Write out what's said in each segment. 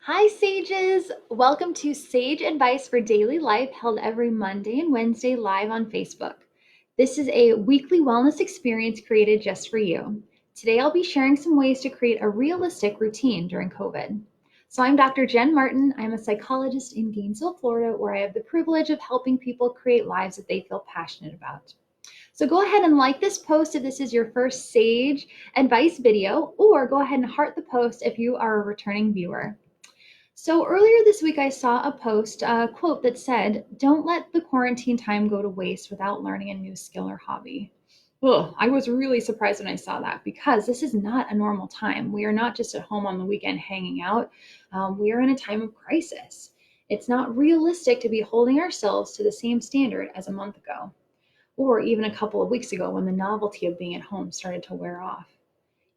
Hi, Sages! Welcome to Sage Advice for Daily Life, held every Monday and Wednesday live on Facebook. This is a weekly wellness experience created just for you. Today, I'll be sharing some ways to create a realistic routine during COVID. So, I'm Dr. Jen Martin. I'm a psychologist in Gainesville, Florida, where I have the privilege of helping people create lives that they feel passionate about. So, go ahead and like this post if this is your first Sage Advice video, or go ahead and heart the post if you are a returning viewer. So earlier this week, I saw a post, a quote that said, "Don't let the quarantine time go to waste without learning a new skill or hobby." Ugh, I was really surprised when I saw that because this is not a normal time. We are not just at home on the weekend hanging out. We are in a time of crisis. It's not realistic to be holding ourselves to the same standard as a month ago, or even a couple of weeks ago when the novelty of being at home started to wear off.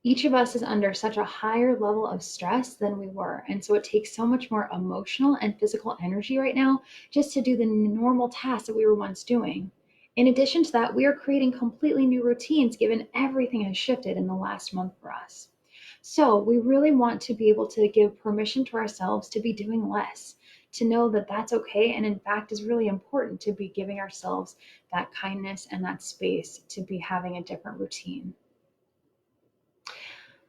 Each of us is under such a higher level of stress than we were. And so it takes so much more emotional and physical energy right now just to do the normal tasks that we were once doing. In addition to that, we are creating completely new routines given everything has shifted in the last month for us. So we really want to be able to give permission to ourselves to be doing less, to know that that's okay. And in fact, is really important to be giving ourselves that kindness and that space to be having a different routine.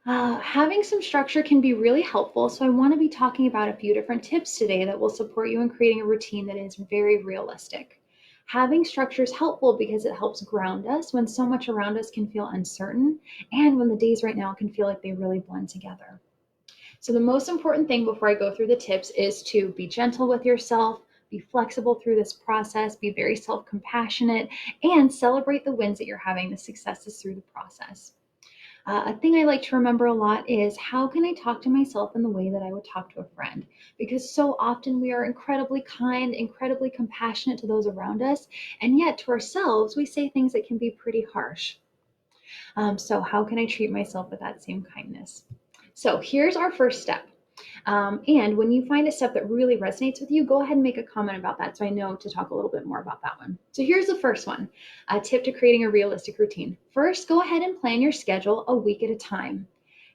Having some structure can be really helpful, so I want to be talking about a few different tips today that will support you in creating a routine that is very realistic. Having structure is helpful because it helps ground us when so much around us can feel uncertain and when the days right now can feel like they really blend together. So, the most important thing before I go through the tips is to be gentle with yourself, be flexible through this process, be very self compassionate, and celebrate the wins that you're having, the successes through the process. A thing I like to remember a lot is how can I talk to myself in the way that I would talk to a friend? Because so often we are incredibly kind, incredibly compassionate to those around us, and yet to ourselves, we say things that can be pretty harsh. So, how can I treat myself with that same kindness? So, here's our first step. And when you find a step that really resonates with you, go ahead and make a comment about that so I know to talk a little bit more about that one. So here's the first one, a tip to creating a realistic routine. First, go ahead and plan your schedule a week at a time.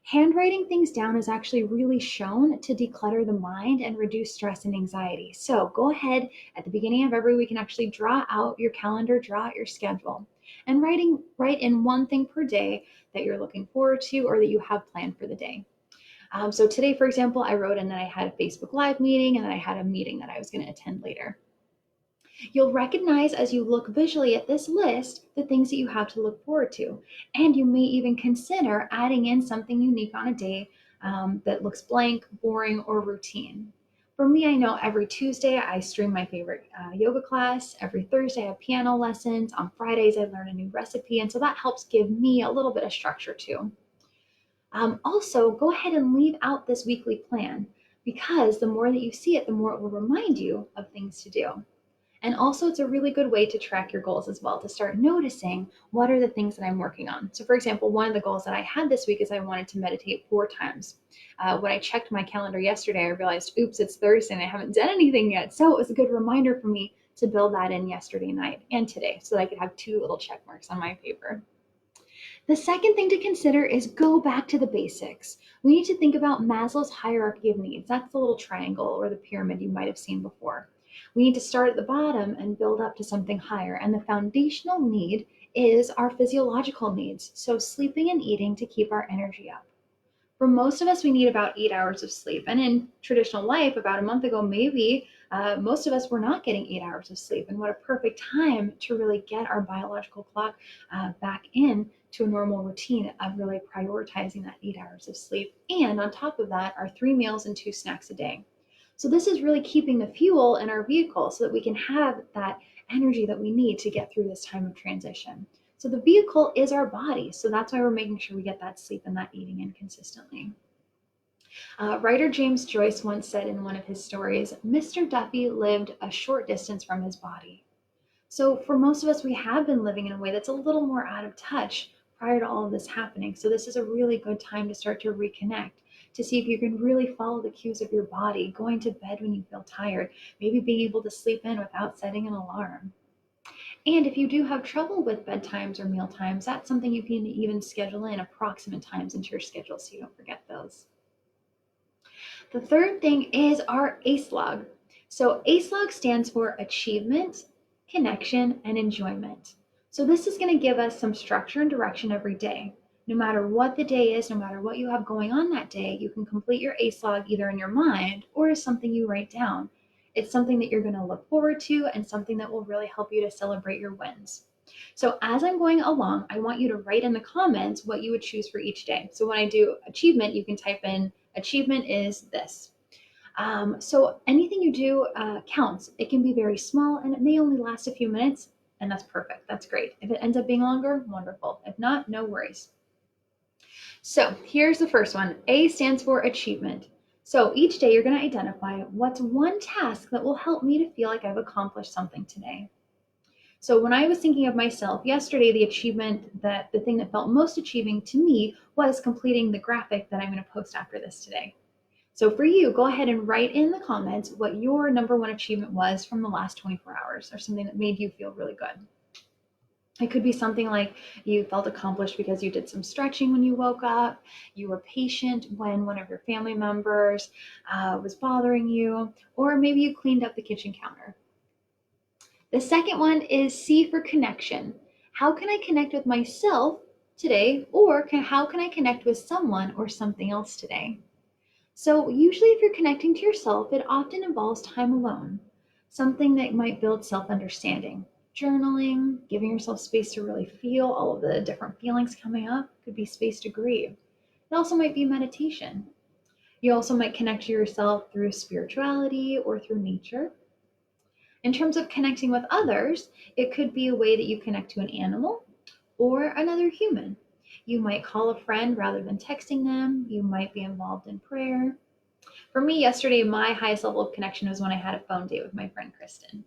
Handwriting things down is actually really shown to declutter the mind and reduce stress and anxiety. So go ahead at the beginning of every week and actually draw out your calendar, draw out your schedule, and write in one thing per day that you're looking forward to or that you have planned for the day. So today, for example, I wrote in that I had a Facebook Live meeting and that I had a meeting that I was going to attend later. You'll recognize as you look visually at this list the things that you have to look forward to. And you may even consider adding in something unique on a day that looks blank, boring, or routine. For me, I know every Tuesday I stream my favorite yoga class. Every Thursday I have piano lessons. On Fridays I learn a new recipe. And so that helps give me a little bit of structure too. Also, go ahead and leave out this weekly plan because the more that you see it, the more it will remind you of things to do. And also, it's a really good way to track your goals as well, to start noticing what are the things that I'm working on. So, for example, one of the goals that I had this week is I wanted to meditate 4 times. When I checked my calendar yesterday, I realized, oops, it's Thursday and I haven't done anything yet. So, it was a good reminder for me to build that in yesterday night and today so that I could have 2 little check marks on my paper. The second thing to consider is go back to the basics. We need to think about Maslow's hierarchy of needs. That's the little triangle or the pyramid you might have seen before. We need to start at the bottom and build up to something higher. And the foundational need is our physiological needs. So, sleeping and eating to keep our energy up. For most of us, we need about 8 hours of sleep. And in traditional life, about a month ago, maybe most of us were not getting 8 hours of sleep. And what a perfect time to really get our biological clock back in to a normal routine of really prioritizing that 8 hours of sleep. And on top of that, our 3 meals and 2 snacks a day. So this is really keeping the fuel in our vehicle so that we can have that energy that we need to get through this time of transition. So the vehicle is our body. So that's why we're making sure we get that sleep and that eating in consistently. Writer James Joyce once said in one of his stories, Mr. Duffy lived a short distance from his body. So for most of us, we have been living in a way that's a little more out of touch prior to all of this happening. So this is a really good time to start to reconnect, to see if you can really follow the cues of your body, going to bed when you feel tired, maybe being able to sleep in without setting an alarm. And if you do have trouble with bedtimes or meal times, that's something you can even schedule in approximate times into your schedule so you don't forget those. The third thing is our ACE log. So ACE log stands for achievement, connection, and enjoyment. So this is going to give us some structure and direction every day. No matter what the day is, no matter what you have going on that day, you can complete your ACE log either in your mind or as something you write down. It's something that you're going to look forward to and something that will really help you to celebrate your wins. So as I'm going along, I want you to write in the comments what you would choose for each day. So when I do achievement, you can type in achievement is this. So anything you do counts. It can be very small and it may only last a few minutes, and that's perfect. That's great. If it ends up being longer, wonderful. If not, no worries. So here's the first one. A stands for achievement. So each day you're going to identify what's one task that will help me to feel like I've accomplished something today. So when I was thinking of myself yesterday, the thing that felt most achieving to me was completing the graphic that I'm going to post after this today. So for you, go ahead and write in the comments what your number one achievement was from the last 24 hours or something that made you feel really good. It could be something like you felt accomplished because you did some stretching when you woke up, you were patient when one of your family members was bothering you, or maybe you cleaned up the kitchen counter. The second one is C for connection. How can I connect with myself today, or how can I connect with someone or something else today? So usually if you're connecting to yourself, it often involves time alone, something that might build self-understanding. Journaling, giving yourself space to really feel all of the different feelings coming up, could be space to grieve. It also might be meditation. You also might connect to yourself through spirituality or through nature. In terms of connecting with others, it could be a way that you connect to an animal or another human. You might call a friend rather than texting them. You might be involved in prayer. For me, yesterday, my highest level of connection was when I had a phone date with my friend Kristen.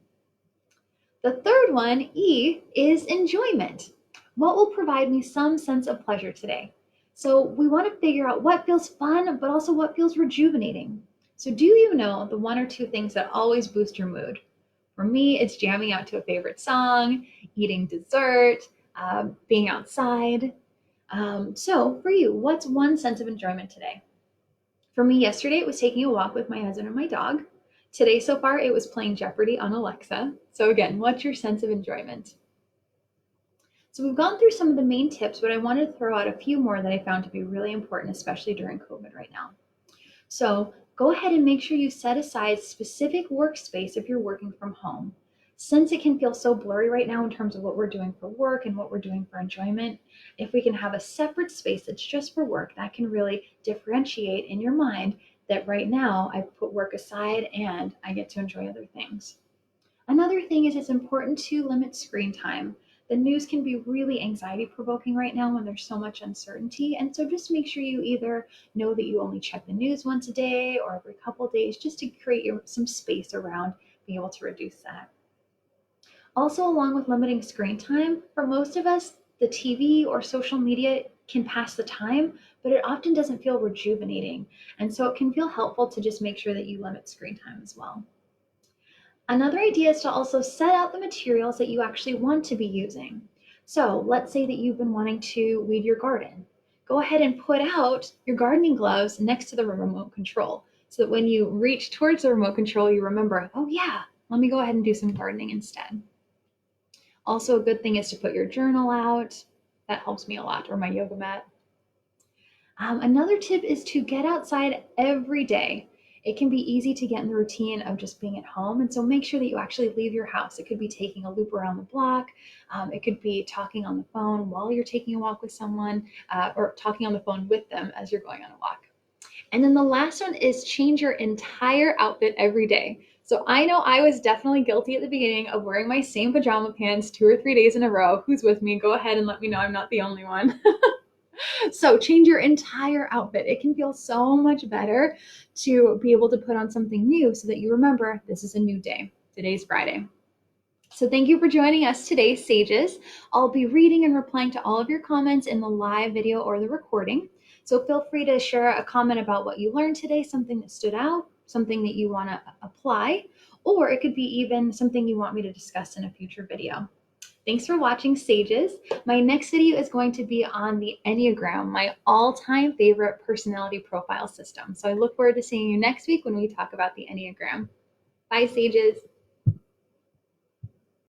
The third one, E, is enjoyment. What will provide me some sense of pleasure today? So we want to figure out what feels fun, but also what feels rejuvenating. So do you know the one or two things that always boost your mood? For me, it's jamming out to a favorite song, eating dessert, being outside. So for you, what's one sense of enjoyment today? For me, yesterday it was taking a walk with my husband and my dog. Today, so far, it was playing Jeopardy on Alexa. So again, what's your sense of enjoyment? So we've gone through some of the main tips, but I wanted to throw out a few more that I found to be really important, especially during COVID right now. So go ahead and make sure you set aside specific workspace if you're working from home. Since it can feel so blurry right now in terms of what we're doing for work and what we're doing for enjoyment, if we can have a separate space that's just for work, that can really differentiate in your mind that right now I've put work aside and I get to enjoy other things. Another thing is it's important to limit screen time. The news can be really anxiety provoking right now when there's so much uncertainty. And so just make sure you either know that you only check the news once a day or every couple of days just to create some space around being able to reduce that. Also, along with limiting screen time, for most of us, the TV or social media can pass the time, but it often doesn't feel rejuvenating. And so it can feel helpful to just make sure that you limit screen time as well. Another idea is to also set out the materials that you actually want to be using. So let's say that you've been wanting to weed your garden. Go ahead and put out your gardening gloves next to the remote control so that when you reach towards the remote control, you remember, oh yeah, let me go ahead and do some gardening instead. Also, a good thing is to put your journal out. That helps me a lot, or my yoga mat. Another tip is to get outside every day. It can be easy to get in the routine of just being at home. And so make sure that you actually leave your house. It could be taking a loop around the block. It could be talking on the phone while you're taking a walk with someone, or talking on the phone with them as you're going on a walk. And then the last one is change your entire outfit every day. So I know I was definitely guilty at the beginning of wearing my same pajama pants 2 or 3 days in a row. Who's with me? Go ahead and let me know I'm not the only one. So change your entire outfit. It can feel so much better to be able to put on something new so that you remember this is a new day. Today's Friday. So thank you for joining us today, Sages. I'll be reading and replying to all of your comments in the live video or the recording. So feel free to share a comment about what you learned today, something that stood out, something that you want to apply, or it could be even something you want me to discuss in a future video. Thanks for watching, Sages. My next video is going to be on the Enneagram, my all-time favorite personality profile system. So I look forward to seeing you next week when we talk about the Enneagram. Bye, Sages.